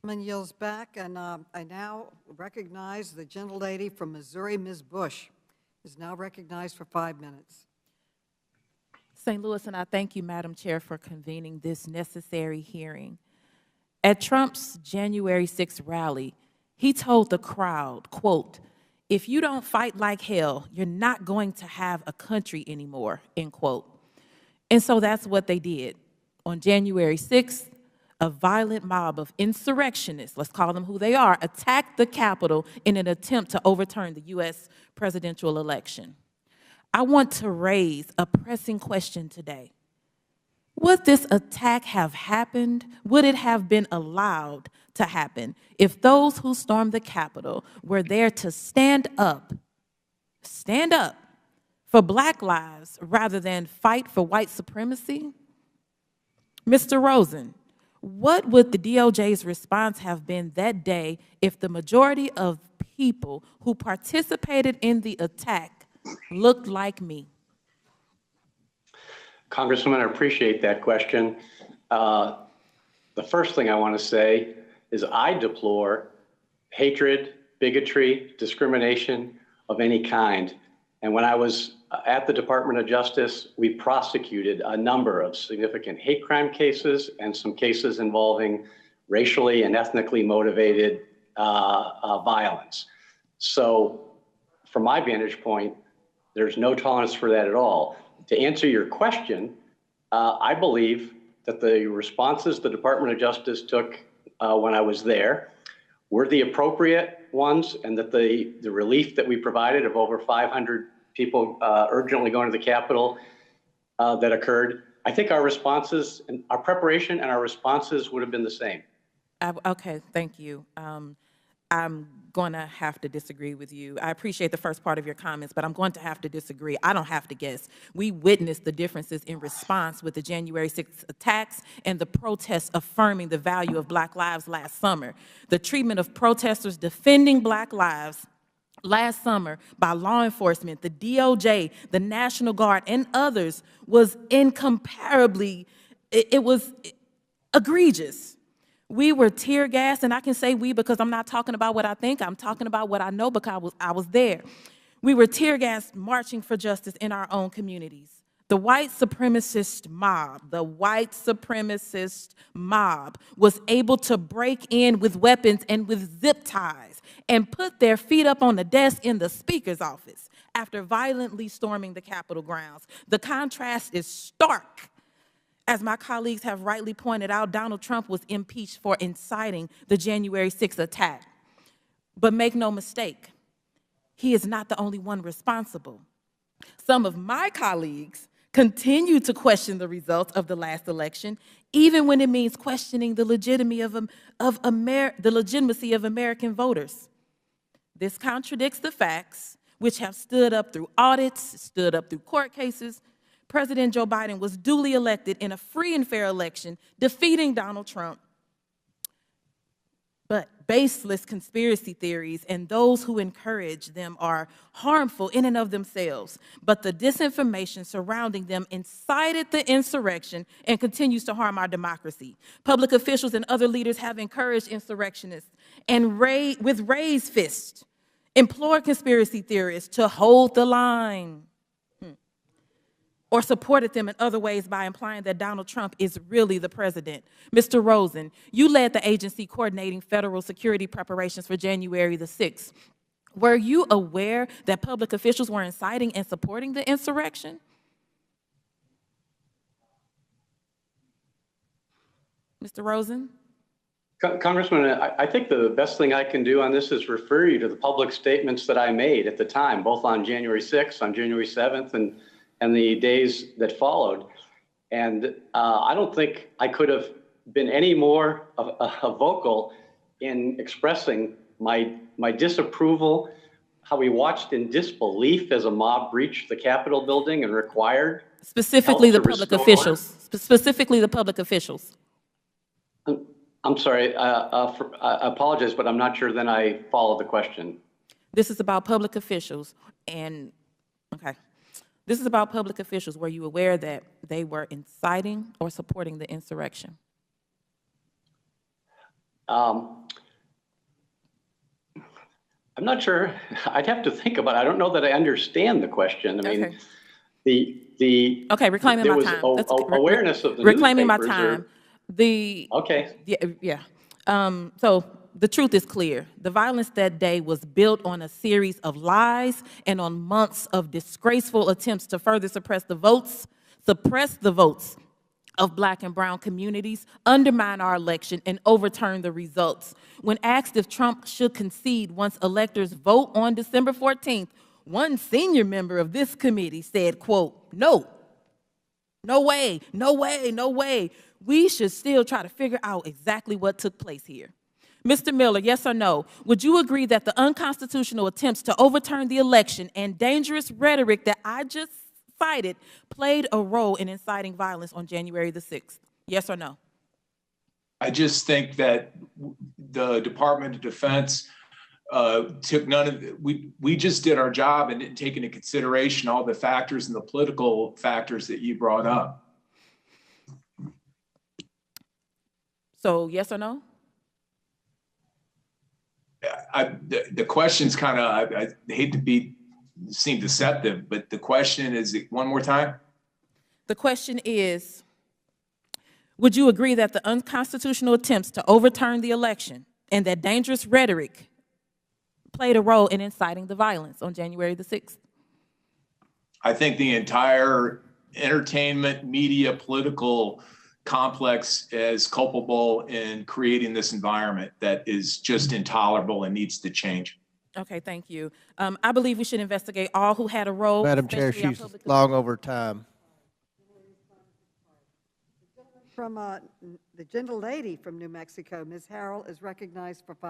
Chairman yields back, and I now recognize the gentlelady from Missouri, Ms. Bush, is now recognized for 5 minutes. St. Louis, and I thank you, Madam Chair, for convening this necessary hearing. At Trump's January 6th rally, he told the crowd, quote, "If you don't fight like hell, you're not going to have a country anymore," end quote. And so that's what they did. On January 6th, a violent mob of insurrectionists, let's call them who they are, attacked the Capitol in an attempt to overturn the U.S. presidential election. I want to raise a pressing question today. Would this attack have happened? Would it have been allowed to happen if those who stormed the Capitol were there to stand up for Black lives rather than fight for white supremacy? Mr. Rosen, what would the DOJ's response have been that day if the majority of people who participated in the attack looked like me? Congresswoman, I appreciate that question. The first thing I want to say is I deplore hatred, bigotry, discrimination of any kind. And when I was at the Department of Justice, we prosecuted a number of significant hate crime cases and some cases involving racially and ethnically motivated violence. So from my vantage point, there's no tolerance for that at all. To answer your question, I believe that the responses the Department of Justice took when I was there were the appropriate ones, and that the relief that we provided of over 500 people urgently going to the Capitol that occurred, I think our responses and our preparation and our responses would have been the same. Okay, thank you. I'm going to have to disagree with you. I appreciate the first part of your comments, but I'm going to have to disagree. I don't have to guess. We witnessed the differences in response with the January 6th attacks and the protests affirming the value of Black lives last summer. The treatment of protesters defending Black lives last summer by law enforcement, the DOJ, the National Guard, and others was incomparably, it was egregious. We were tear gassed, and I can say we because I'm not talking about what I think, I'm talking about what I know because I was there. We were tear gassed marching for justice in our own communities. The white supremacist mob was able to break in with weapons and with zip ties and put their feet up on the desk in the Speaker's office after violently storming the Capitol grounds. The contrast is stark. As my colleagues have rightly pointed out, Donald Trump was impeached for inciting the January 6th attack. But make no mistake, he is not the only one responsible. Some of my colleagues continue to question the results of the last election, even when it means questioning the legitimacy of American voters. This contradicts the facts, which have stood up through audits, stood up through court cases. President Joe Biden was duly elected in a free and fair election, defeating Donald Trump. But baseless conspiracy theories and those who encourage them are harmful in and of themselves. But the disinformation surrounding them incited the insurrection and continues to harm our democracy. Public officials and other leaders have encouraged insurrectionists and with raised fists, implored conspiracy theorists to hold the line, or supported them in other ways by implying that Donald Trump is really the president. Mr. Rosen, you led the agency coordinating federal security preparations for January the 6th. Were you aware that public officials were inciting and supporting the insurrection? Mr. Rosen? Congressman, I think the best thing I can do on this is refer you to the public statements that I made at the time, both on January 6th, on January 7th, and the days that followed. And I don't think I could have been any more vocal in expressing my disapproval, how we watched in disbelief as a mob breached the Capitol building and required specifically the public officials. Specifically the public officials. I'm sorry, I apologize, but I'm not sure then I follow the question. This is about public officials and, okay. This is about public officials. Were you aware that they were inciting or supporting the insurrection? I'm not sure. I'd have to think about it. I don't know that I understand the question. I mean, Okay. the Okay, reclaiming there my was time. That's okay. awareness of the Reclaiming my newspapers time. okay. Yeah. So the truth is clear. The violence that day was built on a series of lies and on months of disgraceful attempts to further suppress the votes of Black and brown communities, undermine our election, and overturn the results. When asked if Trump should concede once electors vote on December 14th, one senior member of this committee said, quote, "No, no way, no way, no way. We should still try to figure out exactly what took place here." Mr. Miller, yes or no, would you agree that the unconstitutional attempts to overturn the election and dangerous rhetoric that I just cited played a role in inciting violence on January the 6th? Yes or no? I just think that the Department of Defense took none of it. We just did our job and didn't take into consideration all the factors and the political factors that you brought up. So yes or no? The question's kind of, I hate to seem deceptive, but the question is, one more time? The question is, would you agree that the unconstitutional attempts to overturn the election and that dangerous rhetoric played a role in inciting the violence on January the 6th? I think the entire entertainment, media, political complex is culpable in creating this environment that is just intolerable and needs to change. Okay, thank you. I believe we should investigate all who had a role. Madam Chair, especially our she's public- long over time. From the gentlelady from New Mexico, Ms. Harrell, is recognized for 5